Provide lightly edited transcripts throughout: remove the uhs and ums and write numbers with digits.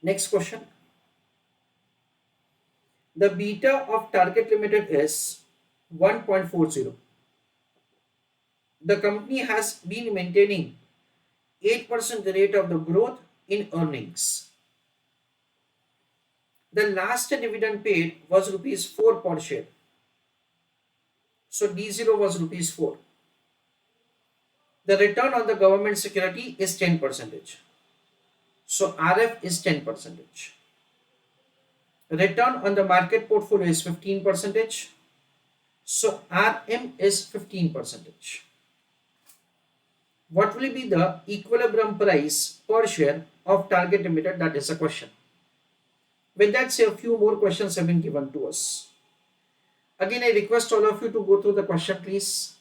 Next question. The beta of Target Limited is 1.40. The company has been maintaining 8% rate of the growth in earnings. The last dividend paid was rupees 4 per share. So D0 was rupees 4. The return on the government security is 10%. So RF is 10%. Return on the market portfolio is 15%. So RM is 15%. What will be the equilibrium price per share of Target Limited? That is a question. With that, say a few more questions have been given to us. Again, I request all of you to go through the question, please.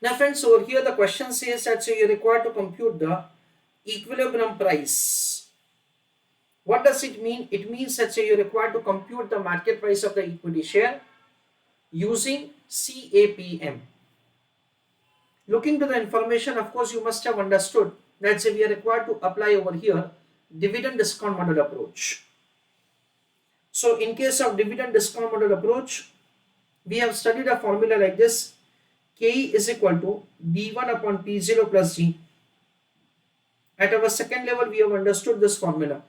Now, friends, over here the question says that you are required to compute the equilibrium price. What does it mean? It means that you are required to compute the market price of the equity share using CAPM. Looking to the information, of course, you must have understood that we are required to apply over here dividend discount model approach. So in case of dividend discount model approach, we have studied a formula like this. K is equal to D1 upon P0 plus G. At our second level, we have understood this formula.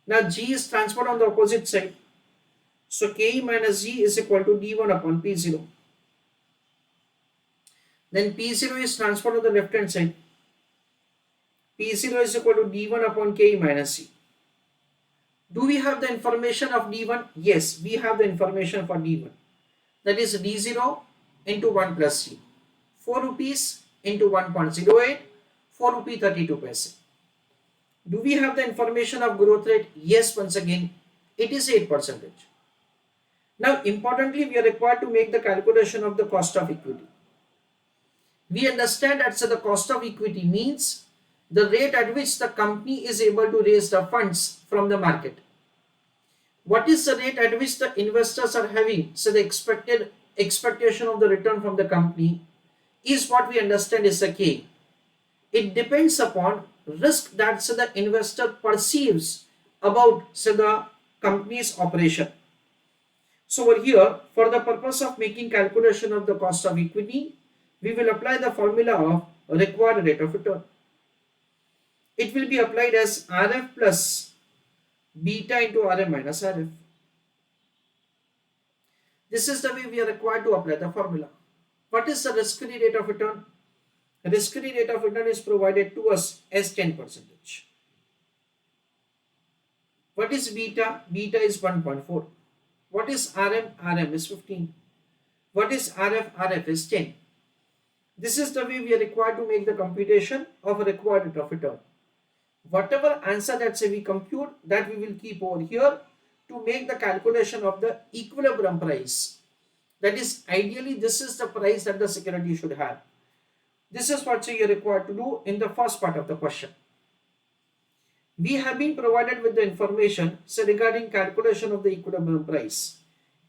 Now G is transferred on the opposite side. So K minus G is equal to D1 upon P0. Then P0 is transferred on the left hand side. P0 is equal to D1 upon K minus C. Do we have the information of D1? Yes, we have the information for D1. That is D0 into 1 plus C. 4 rupees into 1.08, 4 rupee 32 paise. Do we have the information of growth rate? Yes, once again, it is 8%. Now, importantly, we are required to make the calculation of the cost of equity. We understand that the cost of equity means the rate at which the company is able to raise the funds from the market. What is the rate at which the investors are having? So the expectation of the return from the company is what we understand is the K. It depends upon risk that the investor perceives about the company's operation. So over here, for the purpose of making calculation of the cost of equity, we will apply the formula of required rate of return. It will be applied as RF plus beta into RM minus RF. This is the way we are required to apply the formula. What is the risk-free rate of return? The risk-free rate of return is provided to us as 10%. What is beta? Beta is 1.4. What is RM? RM is 15. What is RF? RF is 10. This is the way we are required to make the computation of a required rate of return. Whatever answer that we compute, that we will keep over here to make the calculation of the equilibrium price. That is, ideally, this is the price that the security should have. This is what you are required to do in the first part of the question. We have been provided with the information regarding calculation of the equilibrium price.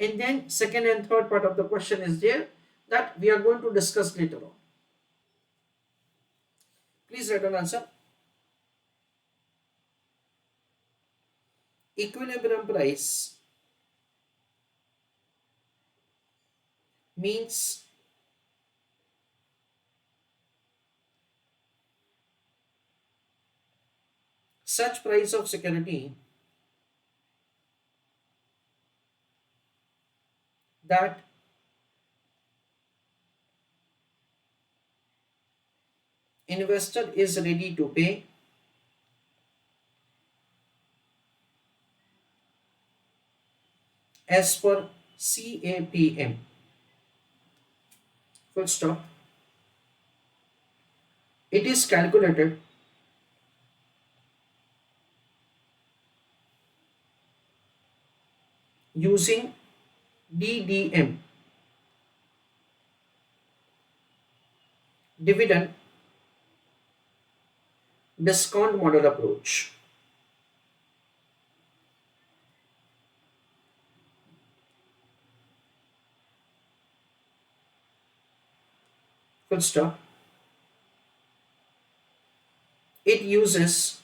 And then second and third part of the question is there that we are going to discuss later on. Please write an answer. Equilibrium price means such price of security that investor is ready to pay as per CAPM. Full stop. It is calculated using DDM, dividend discount model approach. Full stop. it uses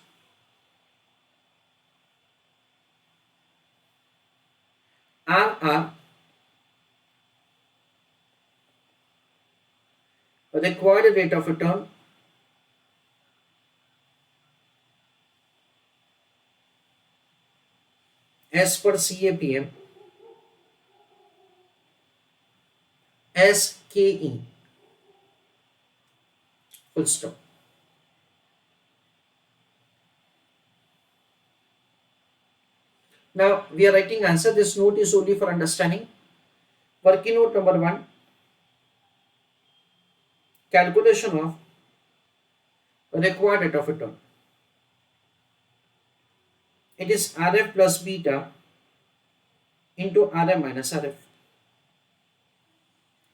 RR, required rate of return, as per CAPM, as KE, full stop. Now we are writing answer. This note is only for understanding. Working note number 1, calculation of required rate of return. It is RF plus beta into RM minus RF.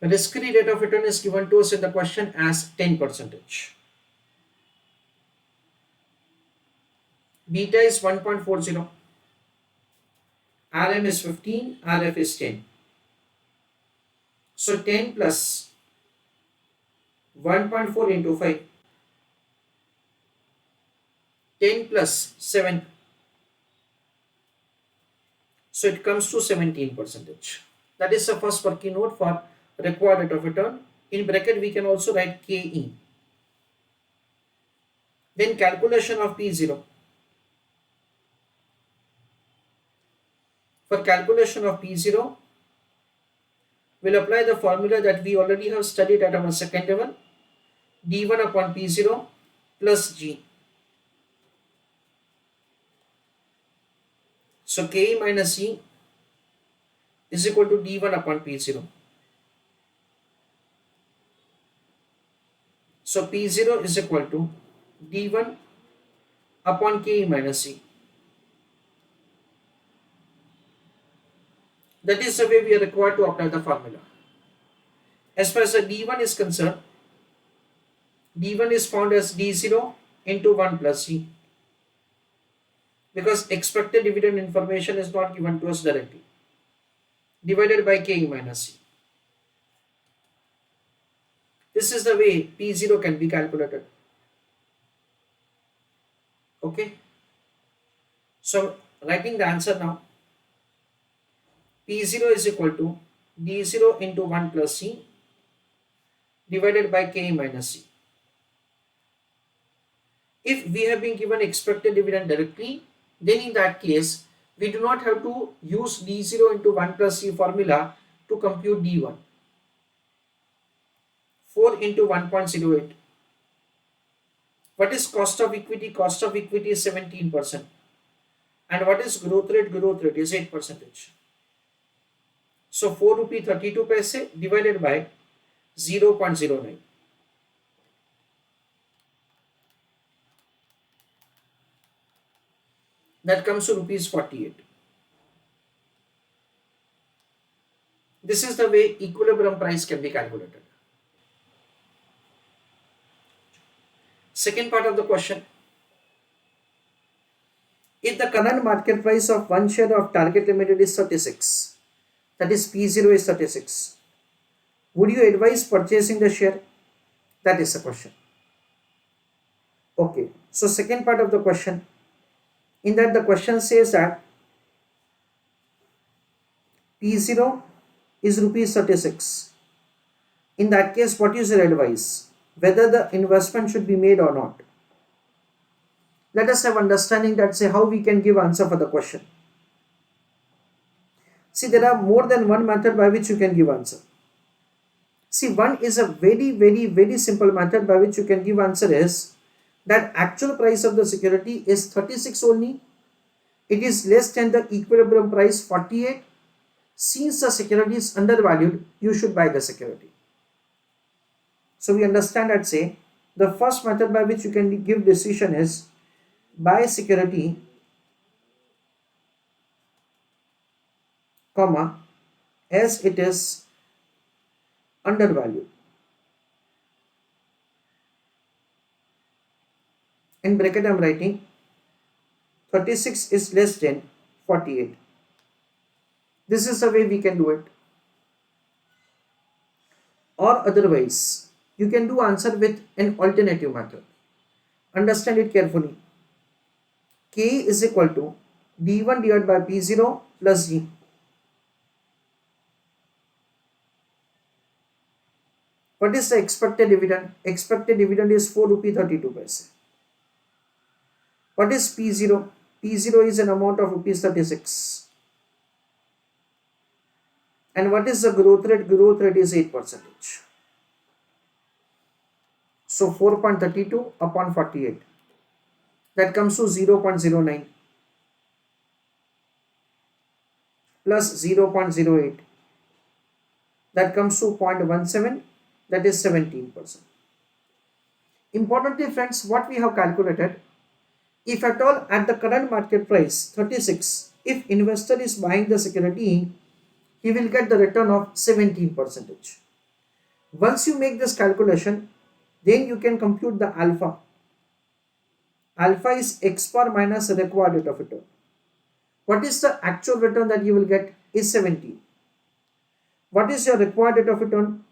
The risk-free rate of return is given to us in the question as 10%. Beta is 1.40. RM is 15, RF is 10. So 10 plus 1.4 into 5. 10 plus 7. So it comes to 17%. That is the first working note for required rate of return. In bracket we can also write KE. Then calculation of P0. For calculation of P0, we'll apply the formula that we already have studied at our second level. D1 upon P0 plus G. So KE minus E is equal to D1 upon P0. So P0 is equal to D1 upon KE minus E. That is the way we are required to apply the formula. As far as the D1 is concerned, D1 is found as D0 into 1 plus E, because expected dividend information is not given to us directly, divided by KE minus E. This is the way P0 can be calculated. Okay. So writing the answer now. P0 is equal to D0 into 1 plus C divided by KE minus C. If we have been given expected dividend directly, then in that case, we do not have to use D0 into 1 plus C formula to compute D1. 4 into 1.08. What is cost of equity? Cost of equity is 17%. And what is growth rate? Growth rate is 8%. So 4 rupee 32 paise divided by 0.09. That comes to rupees 48. This is the way equilibrium price can be calculated. Second part of the question. If the current market price of one share of Target Ltd is 36, that is P0 is 36, would you advise purchasing the share? That is the question. Okay, so second part of the question. In that the question says that P0 is rupees 36. In that case, what is your advice? Whether the investment should be made or not. Let us have understanding that say how we can give answer for the question. See, there are more than one method by which you can give answer. See, one is a very simple method by which you can give answer is that actual price of the security is 36 only. It is less than the equilibrium price 48. Since the security is undervalued, you should buy the security. So we understand that say the first method by which you can give decision is buy security, comma, as it is undervalued. In bracket I am writing 36 is less than 48. This is the way we can do it. Or otherwise, you can do answer with an alternative method. Understand it carefully. K is equal to D1 divided by P0 plus G. What is the expected dividend? Expected dividend is 4 rupee 32 paise. What is P0? P0 is an amount of rupees 36. And what is the growth rate? Growth rate is 8%. So 4.32 upon 48. That comes to 0.09 plus 0.08. That comes to 0.17. That is 17%. Importantly, friends, what we have calculated, if at all at the current market price 36, if investor is buying the security, he will get the return of 17%. Once you make this calculation, then you can compute the alpha. Alpha is x bar minus required rate of return. What is the actual return that you will get is 17. What is your required rate of return?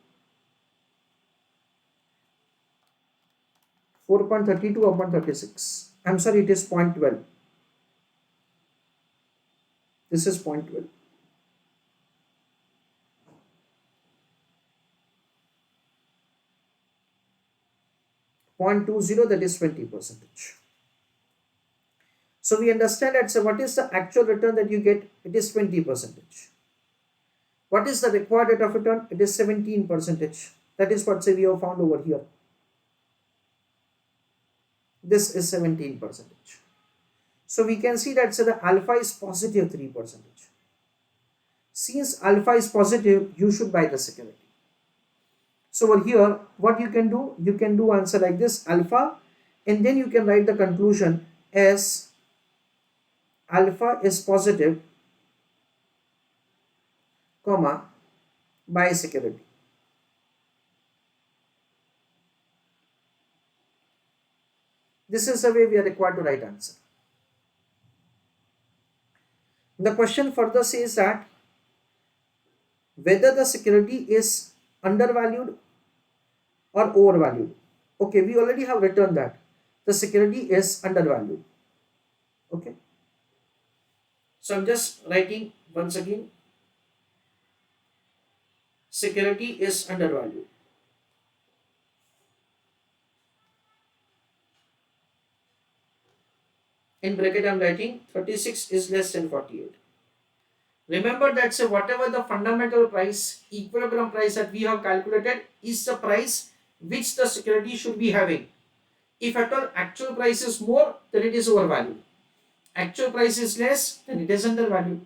4.32 upon 36. I'm sorry, it is 0.12. This is 0.12. 0.20, that is 20%. So we understand that. So what is the actual return that you get? It is 20%. What is the required rate of return? It is 17%. That is what say we have found over here. This is 17%. So we can see that the alpha is positive 3%. Since alpha is positive, you should buy the security. So over here, what you can do answer like this, alpha, and then you can write the conclusion as alpha is positive, comma, buy security. This is the way we are required to write answer. The question further says that whether the security is undervalued or overvalued. Okay, we already have written that the security is undervalued. Okay, so I'm just writing once again, security is undervalued. In bracket I'm writing 36 is less than 48. Remember that whatever the fundamental price, equilibrium price that we have calculated is the price which the security should be having. If at all actual price is more, then it is overvalued. Actual price is less, then it is undervalued.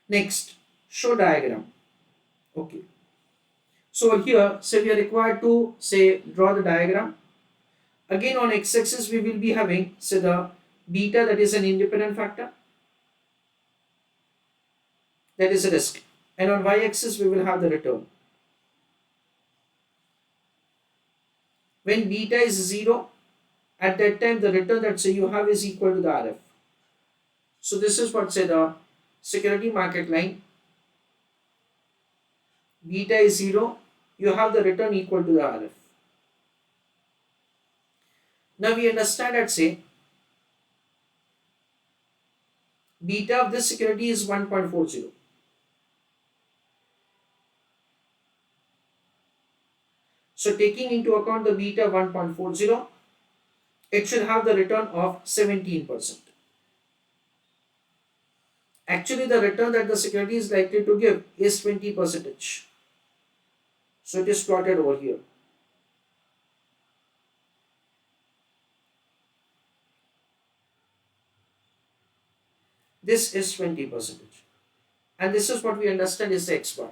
Next, show diagram. Okay. So here, we are required to draw the diagram. Again on x-axis we will be having the beta, that is an independent factor, that is a risk, and on y-axis we will have the return. When beta is 0, at that time the return that you have is equal to the RF. So this is what the security market line. Beta is 0, you have the return equal to the RF. Now we understand that beta of this security is 1.40. So taking into account the beta 1.40, it should have the return of 17%. Actually, the return that the security is likely to give is 20%. So it is plotted over here. This is 20%. And this is what we understand is the X bar.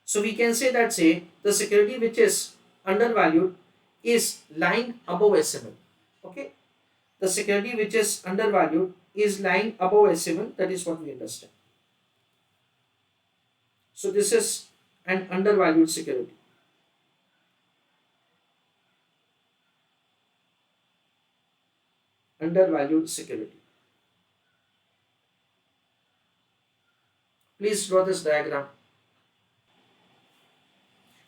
So we can say that the security which is undervalued is lying above S7. Okay. The security which is undervalued is lying above S7. That is what we understand. So this is an undervalued security. Undervalued security. Please draw this diagram.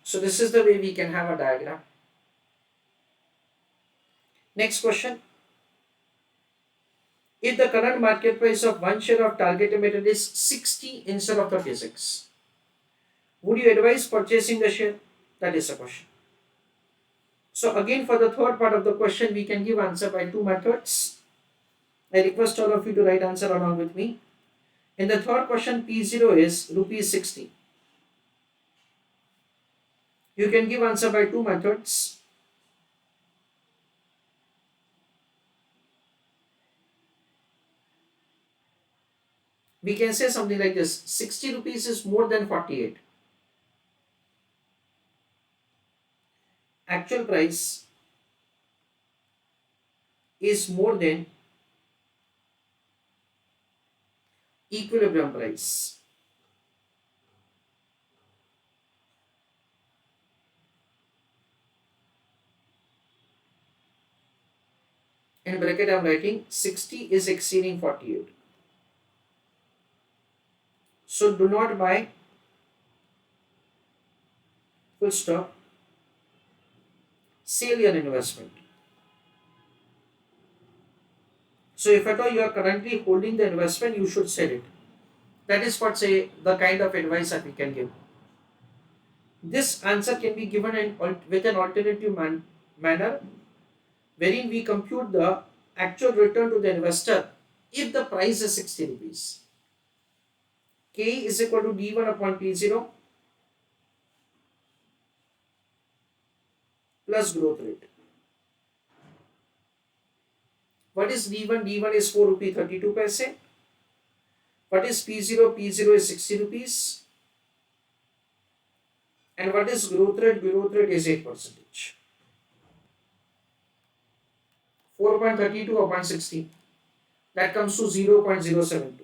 So this is the way we can have a diagram. Next question. If the current market price of one share of Target Ltd is 60 instead of 36, would you advise purchasing the share? That is the question. So again, for the third part of the question, we can give answer by two methods. I request all of you to write answer along with me. In the third question, P0 is rupees 60. You can give answer by two methods. We can say something like this: 60 rupees is more than 48. Actual price is more than equilibrium price. In bracket I am writing 60 is exceeding 48. So do not buy, full stop, sell your investment. So if at all you are currently holding the investment, you should sell it. That is what say the kind of advice that we can give. This answer can be given with an alternative manner, wherein we compute the actual return to the investor if the price is 60 rupees. K is equal to D1 upon T0 plus growth rate. What is D1? D1 is 4 rupee 32 paise. What is P0? P0 is 60 rupees. And what is growth rate? Growth rate is 8%. 4.32 upon 60. That comes to 0.072.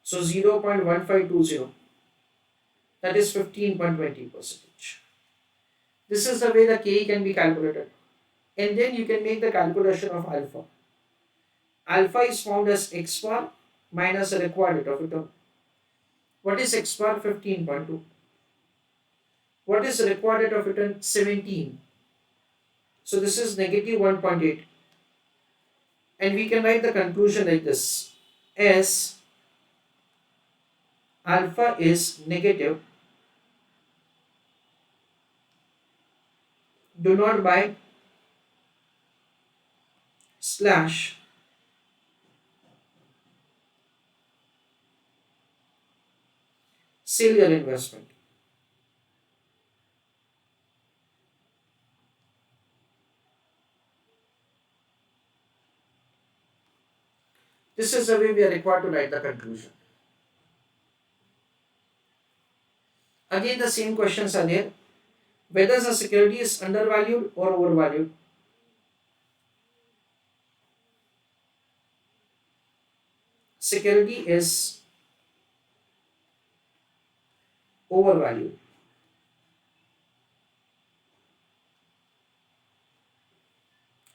So 0.1520. That is 15.20%. This is the way the K can be calculated. And then you can make the calculation of alpha. Alpha is found as x bar minus the required rate of return. What is x bar? 15.2. What is the required rate of return? 17. So this is negative 1.8. And we can write the conclusion like this: as alpha is negative, do not buy slash sell your investment. This is the way we are required to write the conclusion. Again, the same questions are there. Whether the security is undervalued or overvalued. Security is overvalued.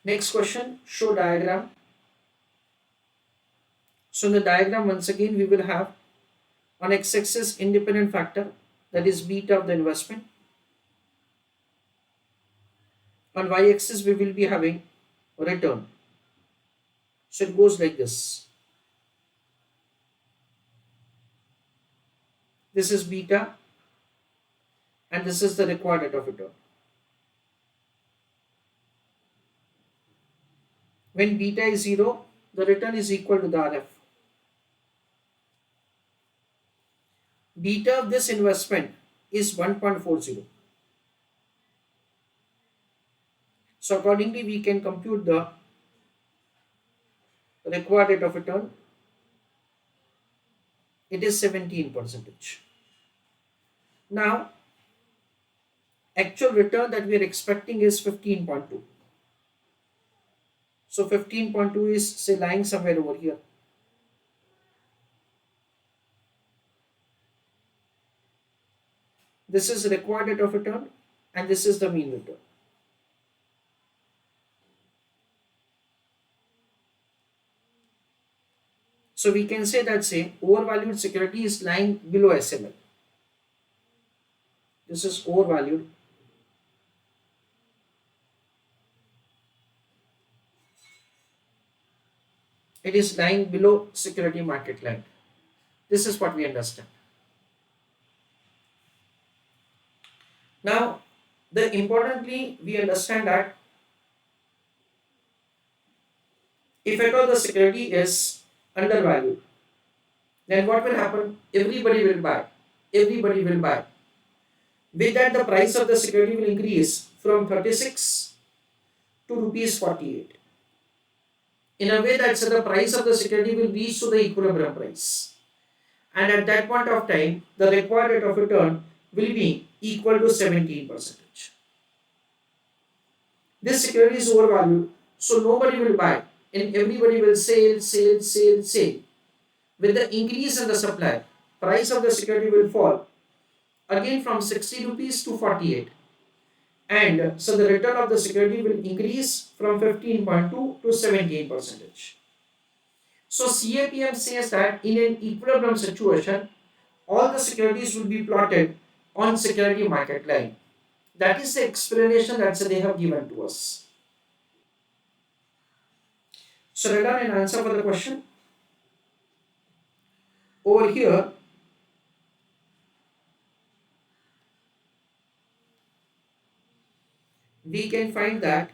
Next question, show diagram. So in the diagram, once again, we will have on x-axis independent factor, that is beta of the investment. On y-axis, we will be having return. So it goes like this. This is beta and this is the required rate of return. When beta is 0, the return is equal to the RF. Beta of this investment is 1.40. So accordingly, we can compute the required rate of return. It is 17%. Now, actual return that we are expecting is 15.2. So 15.2 is say lying somewhere over here. This is required rate of return and this is the mean return. So we can say that say overvalued security is lying below SML. This is overvalued. It is lying below security market line. This is what we understand. Now, the importantly we understand that if at all the security is undervalued, then what will happen? Everybody will buy. Everybody will buy. With that, the price of the security will increase from 36 to rupees 48. In a way that so the price of the security will reach to the equilibrium price. And at that point of time, the required rate of return will be equal to 17%. This security is overvalued, so nobody will buy and everybody will sell, sell, sell, sell. With the increase in the supply, price of the security will fall again from 60 rupees to 48. And so the return of the security will increase from 15.2 to 17%. So CAPM says that in an equilibrium situation, all the securities will be plotted on security market line. That is the explanation that they have given to us. So write down an answer for the question. Over here, we can find that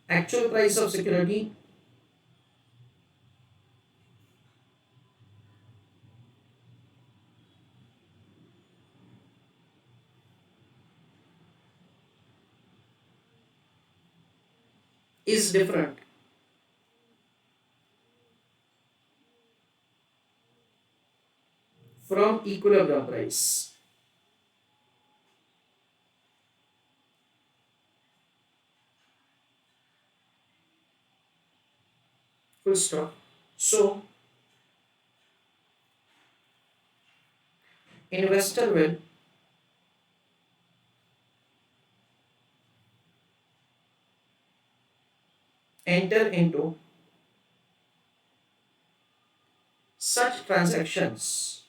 actual price of security is different from equilibrium price. Full stop. So investor will enter into such transactions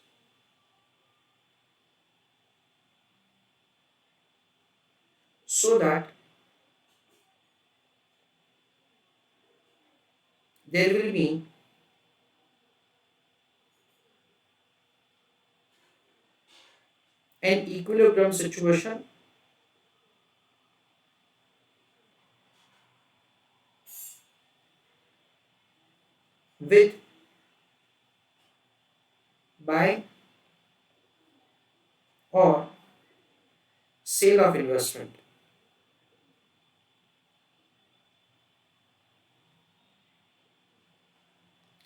so that there will be an equilibrium situation with buy or sale of investment.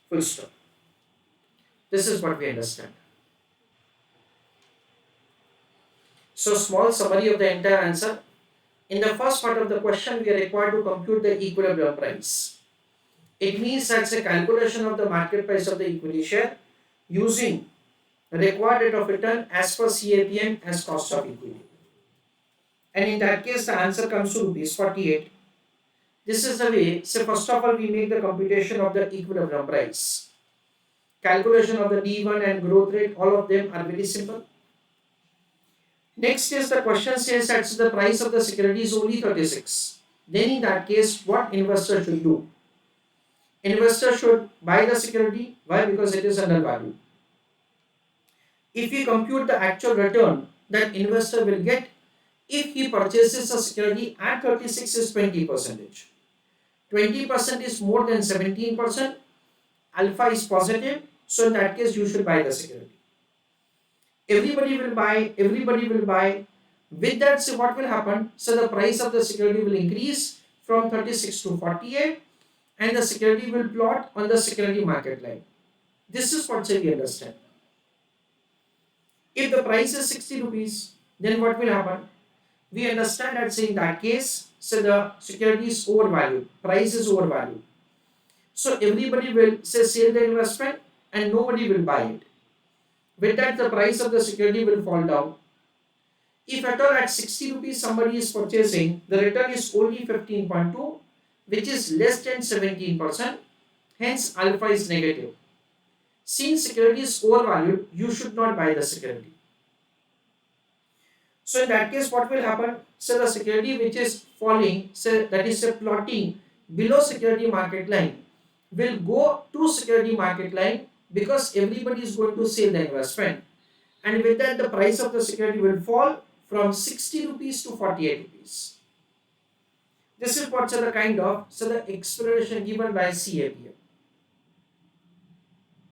Full stop. This is what we understand. So small summary of the entire answer. In the first part of the question, we are required to compute the equilibrium price. It means that's a calculation of the market price of the equity share using required rate of return as per CAPM as cost of equity. And in that case, the answer comes to rupees 48. This is the way. So first of all, we make the computation of the equilibrium price. Calculation of the D1 and growth rate, all of them are very simple. Next is the question says that the price of the security is only 36. Then in that case, what investor should do? Investor should buy the security. Why? Because it is undervalued. If we compute the actual return that investor will get if he purchases a security at 36 is 20%. 20% is more than 17%. Alpha is positive. So in that case, you should buy the security. Everybody will buy. Everybody will buy. With that, so what will happen? So the price of the security will increase from 36 to 48 and the security will plot on the security market line. This is what we understand. If the price is 60 rupees, then what will happen? We understand that say in that case, so the security is overvalued, price is overvalued. So everybody will say sell the investment and nobody will buy it. With that, the price of the security will fall down. If at all at 60 rupees somebody is purchasing, the return is only 15.2, which is less than 17%. Hence, alpha is negative. Since security is overvalued, you should not buy the security. So in that case, what will happen? So the security which is falling, so that is a plotting below security market line, will go to security market line because everybody is going to sell the investment. And with that, the price of the security will fall from 60 rupees to 48 rupees. This is what's the kind of the explanation given by CAPM.